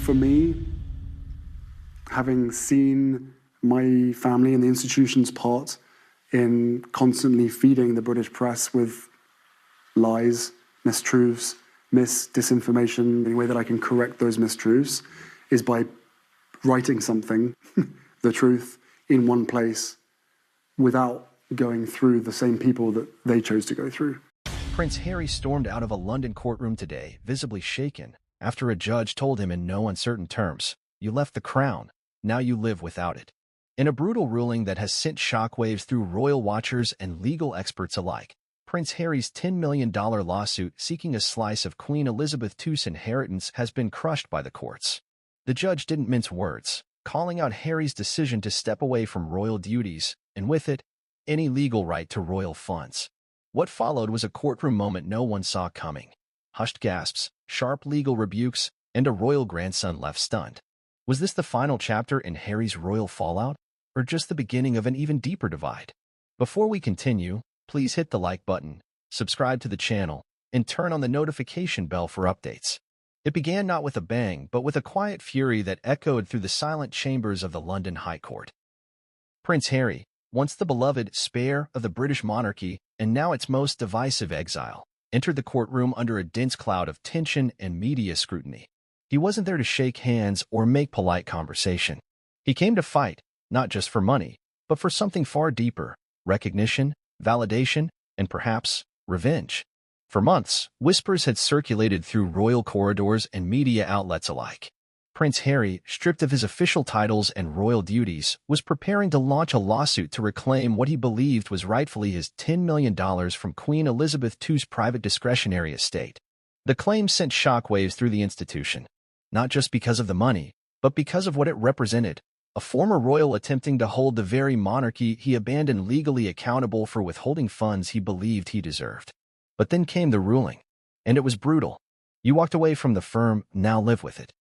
For me, having seen my family and the institution's part in constantly feeding the British press with lies, mistruths, disinformation, the only way that I can correct those mistruths is by writing something, the truth, in one place without going through the same people that they chose to go through. Prince Harry stormed out of a London courtroom today, visibly shaken, after a judge told him in no uncertain terms, "You left the crown, now you live without it." In a brutal ruling that has sent shockwaves through royal watchers and legal experts alike, Prince Harry's $10 million lawsuit seeking a slice of Queen Elizabeth II's inheritance has been crushed by the courts. The judge didn't mince words, calling out Harry's decision to step away from royal duties, and with it, any legal right to royal funds. What followed was a courtroom moment no one saw coming. Hushed gasps, sharp legal rebukes, and a royal grandson left stunned. Was this the final chapter in Harry's royal fallout, or just the beginning of an even deeper divide? Before we continue, please hit the like button, subscribe to the channel, and turn on the notification bell for updates. It began not with a bang, but with a quiet fury that echoed through the silent chambers of the London High Court. Prince Harry, once the beloved spare of the British monarchy and now its most divisive exile, entered the courtroom under a dense cloud of tension and media scrutiny. He wasn't there to shake hands or make polite conversation. He came to fight, not just for money, but for something far deeper: recognition, validation, and perhaps revenge. For months, whispers had circulated through royal corridors and media outlets alike. Prince Harry, stripped of his official titles and royal duties, was preparing to launch a lawsuit to reclaim what he believed was rightfully his $10 million from Queen Elizabeth II's private discretionary estate. The claim sent shockwaves through the institution, not just because of the money, but because of what it represented: a former royal attempting to hold the very monarchy he abandoned legally accountable for withholding funds he believed he deserved. But then came the ruling, and it was brutal. "You walked away from the firm, now live with it."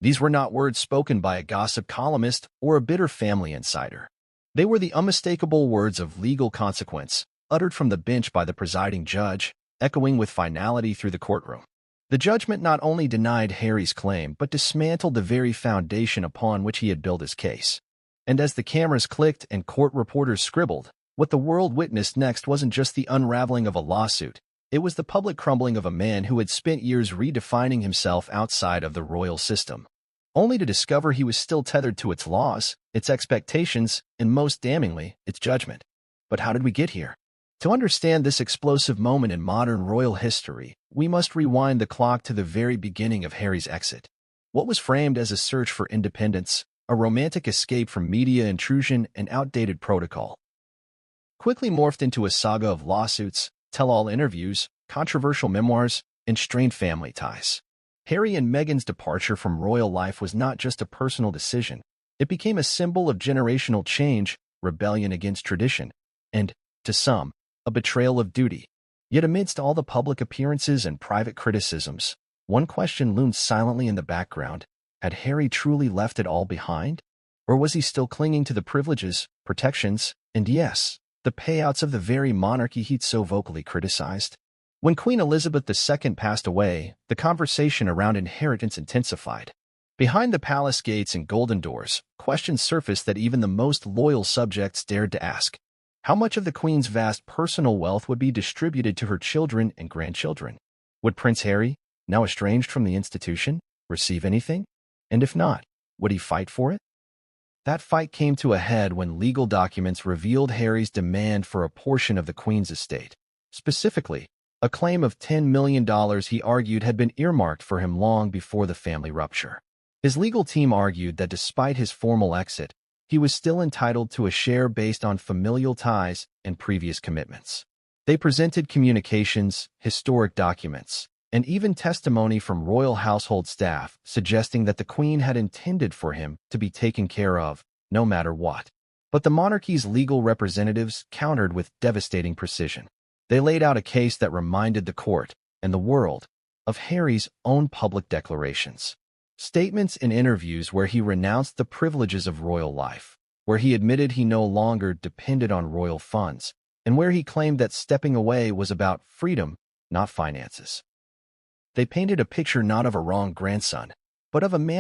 These were not words spoken by a gossip columnist or a bitter family insider. They were the unmistakable words of legal consequence, uttered from the bench by the presiding judge, echoing with finality through the courtroom. The judgment not only denied Harry's claim, but dismantled the very foundation upon which he had built his case. And as the cameras clicked and court reporters scribbled, what the world witnessed next wasn't just the unraveling of a lawsuit. It was the public crumbling of a man who had spent years redefining himself outside of the royal system, only to discover he was still tethered to its laws, its expectations, and most damningly, its judgment. But how did we get here? To understand this explosive moment in modern royal history, we must rewind the clock to the very beginning of Harry's exit. What was framed as a search for independence, a romantic escape from media intrusion and outdated protocol, quickly morphed into a saga of lawsuits, tell-all interviews, controversial memoirs, and strained family ties. Harry and Meghan's departure from royal life was not just a personal decision. It became a symbol of generational change, rebellion against tradition, and, to some, a betrayal of duty. Yet amidst all the public appearances and private criticisms, one question loomed silently in the background: had Harry truly left it all behind? Or was he still clinging to the privileges, protections, and yes, the payouts of the very monarchy he'd so vocally criticized? When Queen Elizabeth II passed away, the conversation around inheritance intensified. Behind the palace gates and golden doors, questions surfaced that even the most loyal subjects dared to ask. How much of the Queen's vast personal wealth would be distributed to her children and grandchildren? Would Prince Harry, now estranged from the institution, receive anything? And if not, would he fight for it? That fight came to a head when legal documents revealed Harry's demand for a portion of the Queen's estate. Specifically, a claim of $10 million he argued had been earmarked for him long before the family rupture. His legal team argued that despite his formal exit, he was still entitled to a share based on familial ties and previous commitments. They presented communications, historic documents, and even testimony from royal household staff suggesting that the Queen had intended for him to be taken care of, no matter what. But the monarchy's legal representatives countered with devastating precision. They laid out a case that reminded the court and the world of Harry's own public declarations. Statements and interviews where he renounced the privileges of royal life, where he admitted he no longer depended on royal funds, and where he claimed that stepping away was about freedom, not finances. They painted a picture not of a wronged grandson, but of a man